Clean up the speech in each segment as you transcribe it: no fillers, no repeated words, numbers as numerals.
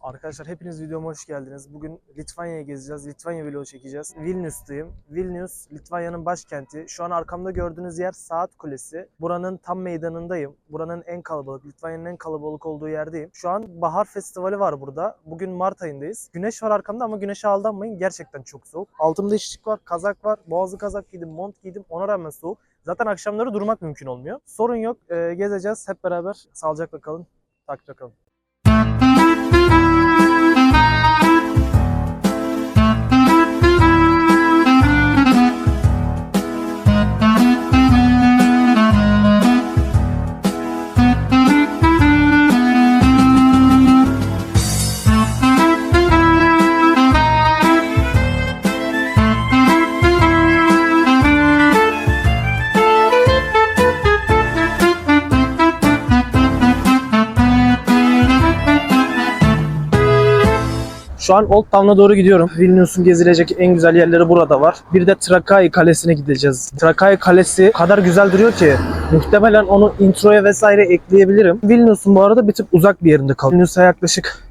Arkadaşlar hepiniz videoma hoş geldiniz. Bugün Litvanya'yı gezeceğiz. Litvanya vlogu çekeceğiz. Vilnius'tayım. Vilnius, Litvanya'nın başkenti. Şu an arkamda gördüğünüz yer Saat Kulesi. Buranın tam meydanındayım. Buranın en kalabalık, Litvanya'nın en kalabalık olduğu yerdeyim. Şu an bahar festivali var burada. Bugün Mart ayındayız. Güneş var arkamda ama güneşe aldanmayın. Gerçekten çok soğuk. Altımda işçik var, kazak var. Boğazlı kazak giydim, mont giydim. Ona rağmen soğuk. Zaten akşamları durmak mümkün olmuyor. Sorun yok. Gezeceğiz hep beraber. Sağlıcakla kalın. Takipte kalın. Şu an Old Town'a doğru gidiyorum. Vilnius'un gezilecek en güzel yerleri burada var. Bir de Trakai Kalesi'ne gideceğiz. Trakai Kalesi o kadar güzel duruyor ki muhtemelen onu introya vesaire ekleyebilirim. Vilnius'un bu arada bir tık uzak bir yerinde kalıyor. Vilnius'a yaklaşık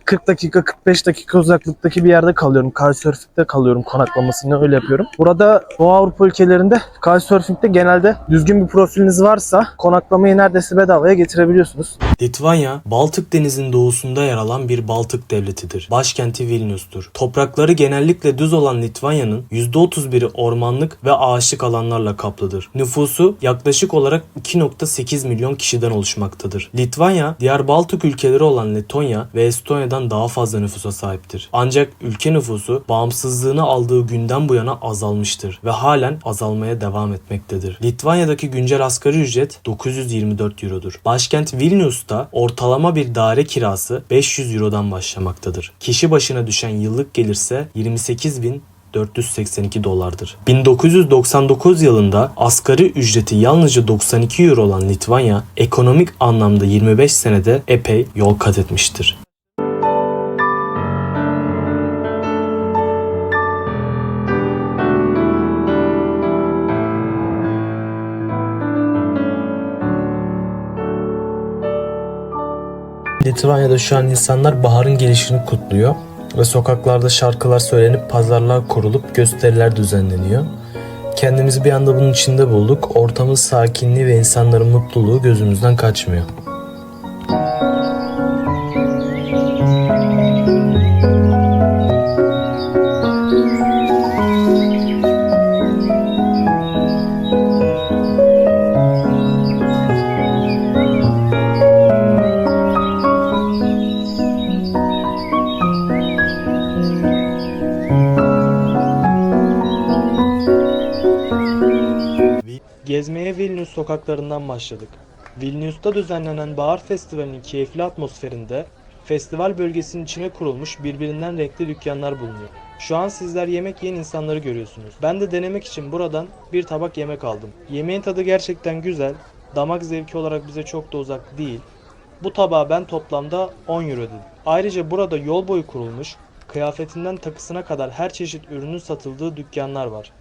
40 dakika 45 dakika uzaklıktaki bir yerde kalıyorum. Couchsurfing'de kalıyorum, konaklamasını öyle yapıyorum. Burada Doğu Avrupa ülkelerinde Couchsurfing'de genelde düzgün bir profiliniz varsa konaklamayı neredeyse bedavaya getirebiliyorsunuz. Litvanya, Baltık Denizi'nin doğusunda yer alan bir Baltık devletidir. Başkenti Vilnius'tur. Toprakları genellikle düz olan Litvanya'nın %31'i ormanlık ve ağaçlık alanlarla kaplıdır. Nüfusu yaklaşık olarak 2,8 milyon kişiden oluşmaktadır. Litvanya, diğer Baltık ülkeleri olan Letonya ve Estonya'dan daha fazla nüfusa sahiptir. Ancak ülke nüfusu bağımsızlığını aldığı günden bu yana azalmıştır ve halen azalmaya devam etmektedir. Litvanya'daki güncel asgari ücret 924 Euro'dur. Başkent Vilnius'ta ortalama bir daire kirası 500 Euro'dan başlamaktadır. Kişi başına düşen yıllık gelirse 28.482 dolardır. 1999 yılında asgari ücreti yalnızca 92 euro olan Litvanya, ekonomik anlamda 25 senede epey yol kat etmiştir. Litvanya'da şu an insanlar baharın gelişini kutluyor ve sokaklarda şarkılar söylenip pazarlar kurulup gösteriler düzenleniyor. Kendimizi bir anda bunun içinde bulduk. Ortamın sakinliği ve insanların mutluluğu gözümüzden kaçmıyor. Gezmeye Vilnius sokaklarından başladık. Vilnius'ta düzenlenen Bahar Festivali'nin keyifli atmosferinde festival bölgesinin içine kurulmuş birbirinden renkli dükkanlar bulunuyor. Şu an sizler yemek yiyen insanları görüyorsunuz. Ben de denemek için buradan bir tabak yemek aldım. Yemeğin tadı gerçekten güzel, damak zevki olarak bize çok da uzak değil. Bu tabağa ben toplamda 10 euro dedim. Ayrıca burada yol boyu kurulmuş, kıyafetinden takısına kadar her çeşit ürünün satıldığı dükkanlar var.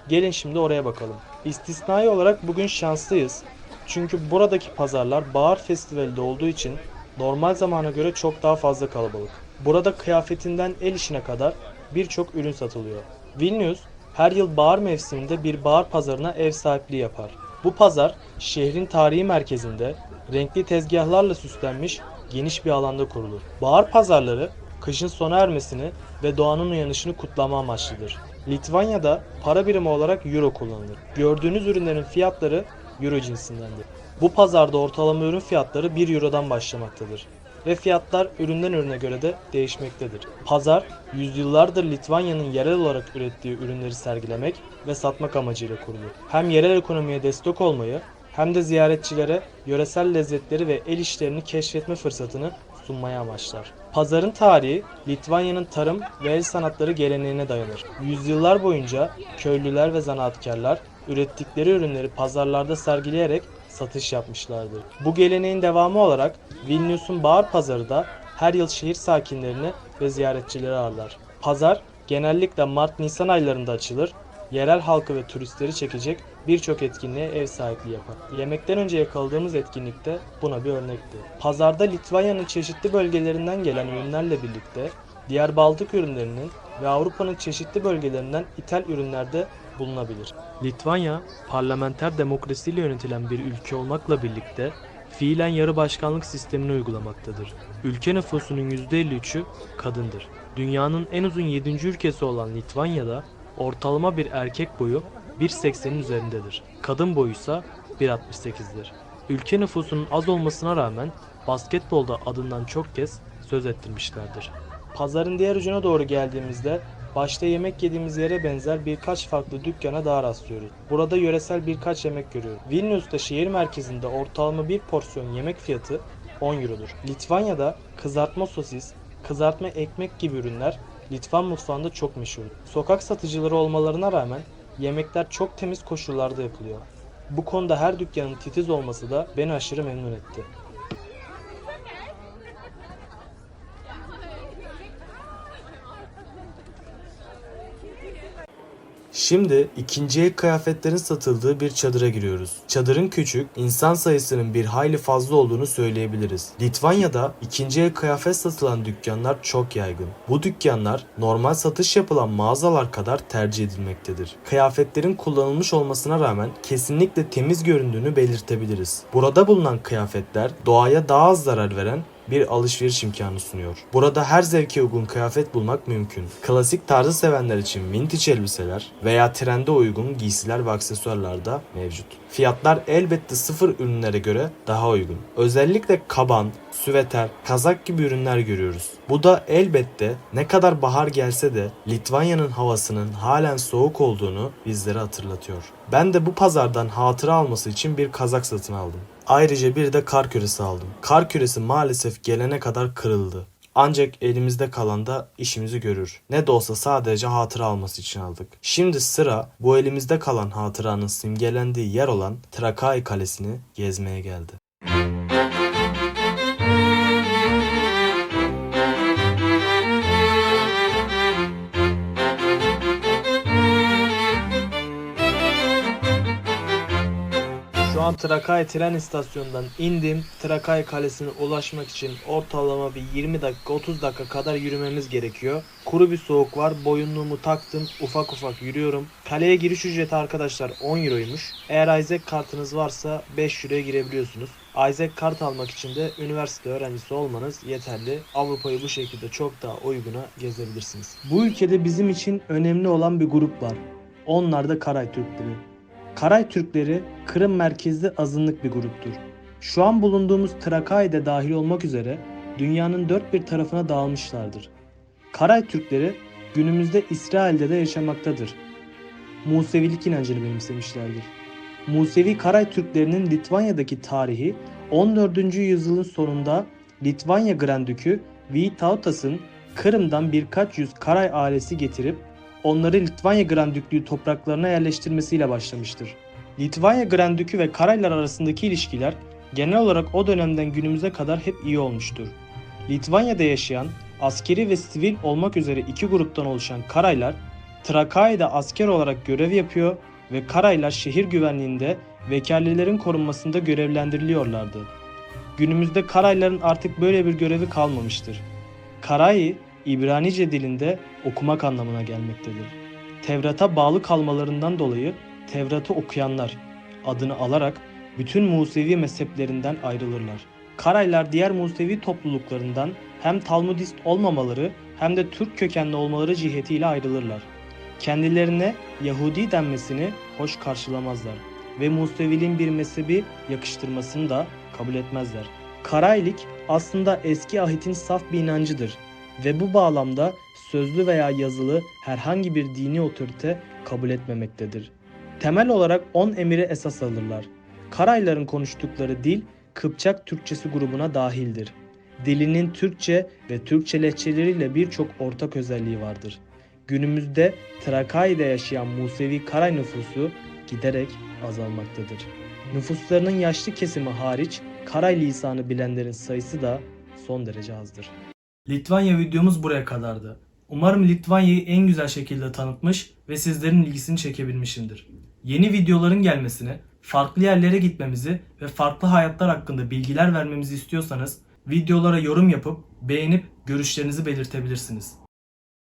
Gelin şimdi oraya bakalım. İstisnai olarak bugün şanslıyız. Çünkü buradaki pazarlar bahar festivalinde olduğu için normal zamana göre çok daha fazla kalabalık. Burada kıyafetinden el işine kadar birçok ürün satılıyor. Vilnius her yıl bahar mevsiminde bir bahar pazarına ev sahipliği yapar. Bu pazar şehrin tarihi merkezinde renkli tezgahlarla süslenmiş geniş bir alanda kurulur. Bahar pazarları kışın sona ermesini ve doğanın uyanışını kutlama amaçlıdır. Litvanya'da para birimi olarak euro kullanılır. Gördüğünüz ürünlerin fiyatları euro cinsindendir. Bu pazarda ortalama ürün fiyatları 1 eurodan başlamaktadır. Ve fiyatlar üründen ürüne göre de değişmektedir. Pazar, yüzyıllardır Litvanya'nın yerel olarak ürettiği ürünleri sergilemek ve satmak amacıyla kurulur. Hem yerel ekonomiye destek olmayı hem de ziyaretçilere yöresel lezzetleri ve el işlerini keşfetme fırsatını sunmaya amaçlar. Pazarın tarihi Litvanya'nın tarım ve el sanatları geleneğine dayanır. Yüzyıllar boyunca köylüler ve zanaatkarlar ürettikleri ürünleri pazarlarda sergileyerek satış yapmışlardır. Bu geleneğin devamı olarak Vilnius'un bahar pazarı da her yıl şehir sakinlerini ve ziyaretçileri ağırlar. Pazar genellikle Mart-Nisan aylarında açılır Yerel halkı ve turistleri çekecek birçok etkinliğe ev sahipliği yapar. Yemekten önce yakaladığımız etkinlikte buna bir örnekti. Pazarda Litvanya'nın çeşitli bölgelerinden gelen ürünlerle birlikte diğer Baltık ürünlerinin ve Avrupa'nın çeşitli bölgelerinden ithal ürünler de bulunabilir. Litvanya, parlamenter demokrasiyle yönetilen bir ülke olmakla birlikte fiilen yarı başkanlık sistemini uygulamaktadır. Ülke nüfusunun %53'ü kadındır. Dünyanın en uzun 7. ülkesi olan Litvanya'da ortalama bir erkek boyu 1.80'in üzerindedir. Kadın boyu ise 1.68'dir. Ülke nüfusunun az olmasına rağmen basketbolda adından çok kez söz ettirmişlerdir. Pazarın diğer ucuna doğru geldiğimizde başta yemek yediğimiz yere benzer birkaç farklı dükkana daha rastlıyoruz. Burada yöresel birkaç yemek görüyoruz. Vilnius'ta şehir merkezinde ortalama bir porsiyon yemek fiyatı 10 eurodur. Litvanya'da kızartma sosis, kızartma ekmek gibi ürünler Litvan mutfağında çok meşhur. Sokak satıcıları olmalarına rağmen yemekler çok temiz koşullarda yapılıyor. Bu konuda her dükkanın titiz olması da beni aşırı memnun etti. Şimdi ikinci el kıyafetlerin satıldığı bir çadıra giriyoruz. Çadırın küçük, insan sayısının bir hayli fazla olduğunu söyleyebiliriz. Litvanya'da ikinci el kıyafet satılan dükkanlar çok yaygın. Bu dükkanlar normal satış yapılan mağazalar kadar tercih edilmektedir. Kıyafetlerin kullanılmış olmasına rağmen kesinlikle temiz göründüğünü belirtebiliriz. Burada bulunan kıyafetler doğaya daha az zarar veren bir alışveriş imkanı sunuyor. Burada her zevke uygun kıyafet bulmak mümkün. Klasik tarzı sevenler için vintage elbiseler veya trende uygun giysiler ve aksesuarlar da mevcut. Fiyatlar elbette sıfır ürünlere göre daha uygun. Özellikle kaban, süveter, kazak gibi ürünler görüyoruz. Bu da elbette ne kadar bahar gelse de Litvanya'nın havasının halen soğuk olduğunu bizlere hatırlatıyor. Ben de bu pazardan hatıra alması için bir kazak satın aldım. Ayrıca bir de kar küresi aldım. Kar küresi maalesef gelene kadar kırıldı. Ancak elimizde kalan da işimizi görür. Ne de olsa sadece hatıra alması için aldık. Şimdi sıra bu elimizde kalan hatıranın simgelendiği yer olan Trakai Kalesi'ni gezmeye geldi. Şu an Trakai tren istasyonundan indim. Trakai Kalesi'ne ulaşmak için ortalama bir 20 dakika 30 dakika kadar yürümemiz gerekiyor. Kuru bir soğuk var. Boyunluğumu taktım. Ufak ufak yürüyorum. Kaleye giriş ücreti arkadaşlar 10 euroymuş. Eğer Isaac kartınız varsa 5 euroya girebiliyorsunuz. Isaac kart almak için de üniversite öğrencisi olmanız yeterli. Avrupa'yı bu şekilde çok daha uyguna gezebilirsiniz. Bu ülkede bizim için önemli olan bir grup var. Onlar da Karay Türkleri. Karay Türkleri Kırım merkezli azınlık bir gruptur. Şu an bulunduğumuz Trakai'de dahil olmak üzere dünyanın dört bir tarafına dağılmışlardır. Karay Türkleri günümüzde İsrail'de de yaşamaktadır. Musevilik inancını benimsemişlerdir. Musevi Karay Türklerinin Litvanya'daki tarihi 14. yüzyılın sonunda Litvanya Grandükü Vytautas'ın Kırım'dan birkaç yüz Karay ailesi getirip onları Litvanya Grandüklüğü topraklarına yerleştirmesiyle başlamıştır. Litvanya Grandükü ve Karaylar arasındaki ilişkiler genel olarak o dönemden günümüze kadar hep iyi olmuştur. Litvanya'da yaşayan askeri ve sivil olmak üzere iki gruptan oluşan Karaylar, Trakai'de asker olarak görev yapıyor ve Karaylar şehir güvenliğinde ve kerlilerin korunmasında görevlendiriliyorlardı. Günümüzde Karayların artık böyle bir görevi kalmamıştır. Karai, İbranice dilinde okumak anlamına gelmektedir. Tevrat'a bağlı kalmalarından dolayı Tevrat'ı okuyanlar adını alarak bütün Musevi mezheplerinden ayrılırlar. Karaylar diğer Musevi topluluklarından hem Talmudist olmamaları hem de Türk kökenli olmaları cihetiyle ayrılırlar. Kendilerine Yahudi denmesini hoş karşılamazlar ve Museviliğin bir mezhebi yakıştırmasını da kabul etmezler. Karaylik aslında eski ahitin saf bir inancıdır ve bu bağlamda sözlü veya yazılı herhangi bir dini otorite kabul etmemektedir. Temel olarak 10 emiri esas alırlar. Karayların konuştukları dil Kıpçak Türkçesi grubuna dahildir. Dilinin Türkçe ve Türkçe lehçeleriyle birçok ortak özelliği vardır. Günümüzde Trakai'de yaşayan Musevi Karay nüfusu giderek azalmaktadır. Nüfuslarının yaşlı kesimi hariç Karay lisanı bilenlerin sayısı da son derece azdır. Litvanya videomuz buraya kadardı. Umarım Litvanya'yı en güzel şekilde tanıtmış ve sizlerin ilgisini çekebilmişimdir. Yeni videoların gelmesini, farklı yerlere gitmemizi ve farklı hayatlar hakkında bilgiler vermemizi istiyorsanız videolara yorum yapıp beğenip görüşlerinizi belirtebilirsiniz.